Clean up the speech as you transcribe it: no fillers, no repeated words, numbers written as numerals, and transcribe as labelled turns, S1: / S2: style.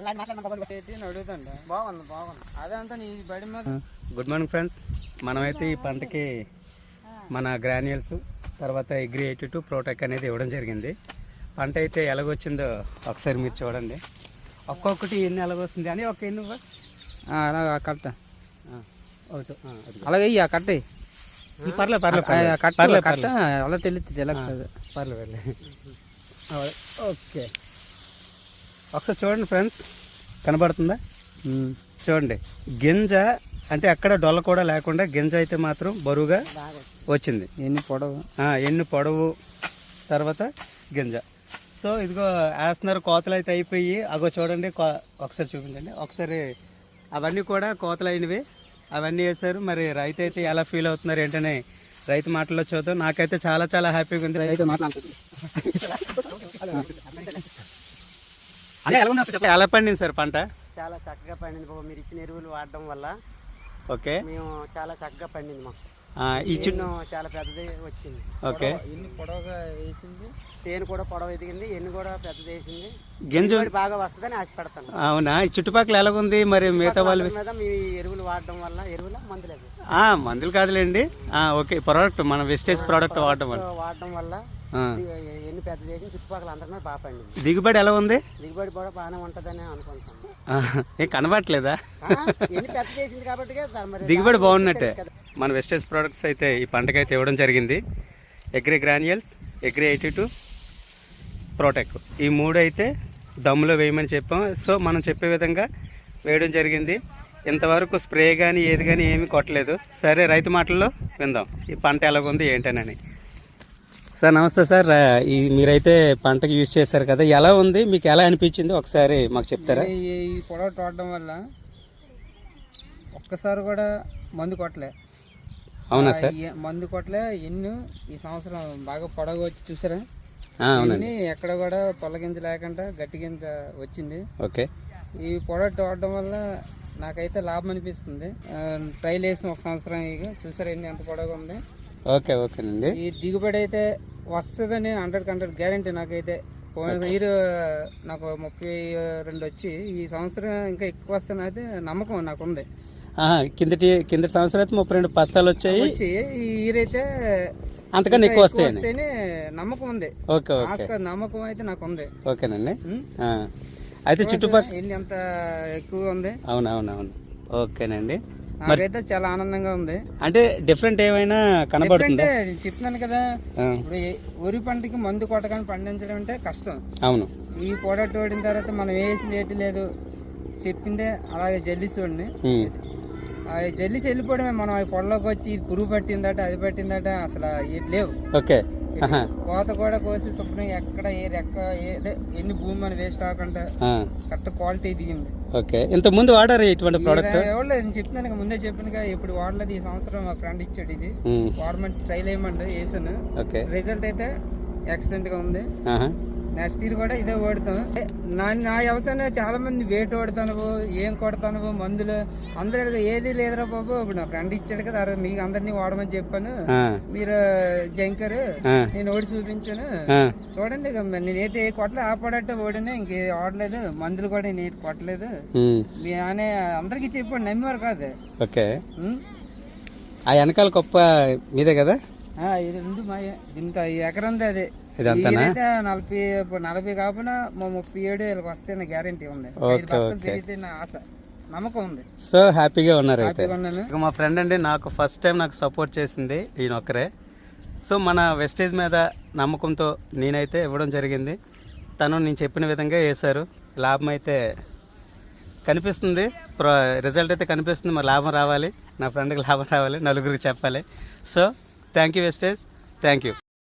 S1: Good morning friends, మనమైతే ఈ పంటకి మన గ్రాన్యూల్స్ తర్వాత అగ్రి 82 ప్రోటెక్ అనేది ఇవ్వడం జరిగింది. పంట అయితే ఎలాగొచ్చిందో ఒకసారి మీరు చూడండి. ఒక్కొక్కటి ఎన్ని ఎలాగొస్తుంది అని ఒక ఎన్ని
S2: అలాగా కట్ట
S1: ఒకటి
S2: అలాగే కట్ట
S1: పర్లేదు పర్లేదు
S2: పర్లేదు కట్ట అలా తెలుస్తుంది ఎలా
S1: పర్లేదు. ఓకే, ఒకసారి చూడండి ఫ్రెండ్స్, కనబడుతుందా? చూడండి, గింజ అంటే అక్కడ డొల్ల కూడా లేకుండా గింజ అయితే మాత్రం బరువుగా వచ్చింది. ఎన్ని పొడవు తర్వాత గింజ. సో ఇదిగో వేస్తున్నారు, కోతలు అయితే అయిపోయి అగో చూడండి, ఒకసారి చూపించండి ఒకసారి. అవన్నీ కూడా కోతలు అయినవి, అవన్నీ వేశారు. మరి రైతు అయితే ఎలా ఫీల్ అవుతున్నారు ఏంటనే రైతు మాటల్లో చూద్దాం. నాకైతే చాలా చాలా హ్యాపీగా ఉంది. రైతు మాట్లాడుతుంది ఎలా పండింది సార్ పంట?
S3: చాలా చక్కగా పండింది బాబు, మీరు ఇచ్చిన ఎరువులు వాడడం వల్ల.
S1: ఓకే,
S3: మేము చాలా చక్కగా పండింది. మాకు
S1: ఈ
S3: చిన్న చాలా పెద్దది వచ్చింది.
S1: ఓకే,
S3: ఎన్ని పొడవుగా వేసింది, చేను కూడా పొడవ ఎదిగింది, ఎన్ని కూడా పెద్దది వేసింది.
S1: గింజ
S3: బాగా వస్తుందని ఆశపడతాను.
S1: అవునా? ఈ చుట్టుపక్కల ఎలాగుంది మరి మిగతా వాళ్ళ
S3: మీద? మీ ఎరువులు వాడడం వల్ల, ఎరువుల మందులేదు,
S1: మందులు కాదులేండి. ఓకే, ప్రోడక్ట్ మన వెస్టేజ్ ప్రోడక్ట్ వాడడం
S3: వల్ల ఎన్ని పెద్ద చేసి చుట్టుపక్కల అందరికీ బాగా పండింది.
S1: దిగుబడి ఎలా ఉంది?
S3: దిగుబడి కూడా బాగానే ఉంటుందని అనుకుంటాను.
S1: ఏం కనబడట్లేదా?
S3: ఎన్ని పెద్ద చేసింది కాబట్టి
S1: దిగుబడి బాగున్నట్టే. మన వెస్టేజ్ ప్రోడక్ట్స్ అయితే ఈ పంటకైతే ఇవ్వడం జరిగింది. అగ్రి గ్రాన్యూల్స్, అగ్రి 82 ప్రోటెక్, ఈ మూడు అయితే దమ్ములో వేయమని చెప్పాం. సో మనం చెప్పే విధంగా వేయడం జరిగింది. ఇంతవరకు స్ప్రే కానీ ఏది కానీ ఏమీ కొట్టలేదు. సరే, రైతు మాటల్లో విందాం ఈ పంట ఎలాగుంది ఏంటనని. సార్ నమస్తే సార్, ఈ మీరైతే పంటకి యూజ్ చేశారు కదా, ఎలా ఉంది మీకు, ఎలా అనిపించింది ఒకసారి మాకు చెప్తారా?
S2: ఈ పొడవ తోడడం వల్ల ఒక్కసారి కూడా మందు కొట్టలే.
S1: అవునా సార్?
S2: మందు కొట్టలే. ఈ సంవత్సరం బాగా పొడవ వచ్చి చూసారా? ఎక్కడ కూడా పొల్లగింజ లేకుండా గట్టి గింజ వచ్చింది.
S1: ఓకే,
S2: ఈ పొడవ తోడడం వల్ల నాకైతే లాభం అనిపిస్తుంది. ట్రైల్ వేసిన ఒక సంవత్సరం చూసారా ఎంత పొడవుగా ఉంది.
S1: ఓకే, ఓకేనండి.
S2: ఈ దిగుబడి అయితే వస్తుందని 100% గ్యారంటీ నాకైతే. పోయిన ఇయర్ నాకు 32 వచ్చి ఈ సంవత్సరం ఇంకా ఎక్కువ వస్తాను అయితే నమ్మకం నాకుంది.
S1: కిందటి సంవత్సరం అయితే 32 బస్తాలు వచ్చాయి.
S2: ఈ ఇయర్ అయితే
S1: అంతకన్నా ఎక్కువ వస్తాయని
S2: నమ్మకం ఉంది.
S1: ఓకే,
S2: నమ్మకం అయితే నాకు ఉంది.
S1: ఓకేనండి. అయితే చుట్టుపక్కల
S2: ఎంత ఎక్కువ ఉంది.
S1: అవునవునవును. ఓకేనండి,
S2: నాకైతే చాలా ఆనందంగా ఉంది.
S1: అంటే డిఫరెంట్ ఏమైనా కనబడుతుందా?
S2: చెప్తున్నాను కదా, ఇప్పుడు వరి పంటకి మందు కొట్టగానే పండించడం అంటే కష్టం.
S1: అవును.
S2: ఈ పొడట్టు ఓడిన తర్వాత మనం వేసింది ఏటి లేదు, చెప్పిందే అలాగే జల్లిసి వాడిని జల్లిసి వెళ్ళిపోవడమే. మనం ఆ పొడలోకి వచ్చి ఇది పురుగు పట్టిందట, అది పట్టిందట, అసలు ఏటి లేవు.
S1: ఓకే,
S2: కోత కూడా కోసి శుభ్రం ఎక్కడ ఏ రెక్క ఎన్ని భూమి మన వేస్ట్ అవ్వకుండా కరెక్ట్ క్వాలిటీ దిగింది.
S1: ఓకే, ఇంత ముందు వాడారు ఇటువంటి ప్రోడక్ట్?
S2: ఎవరు చెప్తున్నాను, ముందే చెప్పాను. ఇప్పుడు వాడలేదు. ఈ సంవత్సరం మా ఫ్రెండ్ ఇచ్చాడు, ఇది వాడమంటే ట్రైల్ వేయమండి వేసాను. రిజల్ట్ అయితే ఎక్సలెంట్ గా ఉంది. నెక్స్ట్ ఇయర్ కూడా ఇదే వాడుతాం. నా వ్యవసాయంలో చాలా మంది వేట వాడుతాను, ఏం కొడతాను మందులు, అందరూ ఏది లేదురా బాబు. ఇప్పుడు నా ఫ్రెండ్ ఇచ్చాడు కదా, మీకు అందరినీ వాడమని చెప్పాను, మీరు జంకర్ నేను ఓడి చూపించాను చూడండి. నేనైతే కొట్టలేదు, ఆ పడట్టే ఓడినా, ఇంకే వాడలేదు. మందులు కూడా నేను కొట్టలేదు అని అందరికి చెప్పాడు, నమ్మేవారు కాదు.
S1: ఓకే, ఆ వెనకాల గొప్ప మీదే కదా?
S2: ఇది ఉంది మాయ, ఇంత ఎకరంది అదే. 40 కాకుండా 37 వస్తే నా గ్యారంటీ ఉంది. నా ఆశ, నమ్మకం ఉంది.
S1: సో హ్యాపీగా ఉన్నారు అయితే. మా ఫ్రెండ్ అండి, నాకు ఫస్ట్ టైం నాకు సపోర్ట్ చేసింది ఈయన ఒక్కరే. సో మన వెస్టేజ్ మీద నమ్మకంతో నేనైతే ఇవ్వడం జరిగింది. తను నేను చెప్పిన విధంగా వేశారు. లాభం అయితే కనిపిస్తుంది, రిజల్ట్ అయితే కనిపిస్తుంది. మరి లాభం రావాలి, నా ఫ్రెండ్కి లాభం రావాలి, నలుగురికి చెప్పాలి. So thank you wastage, thank you.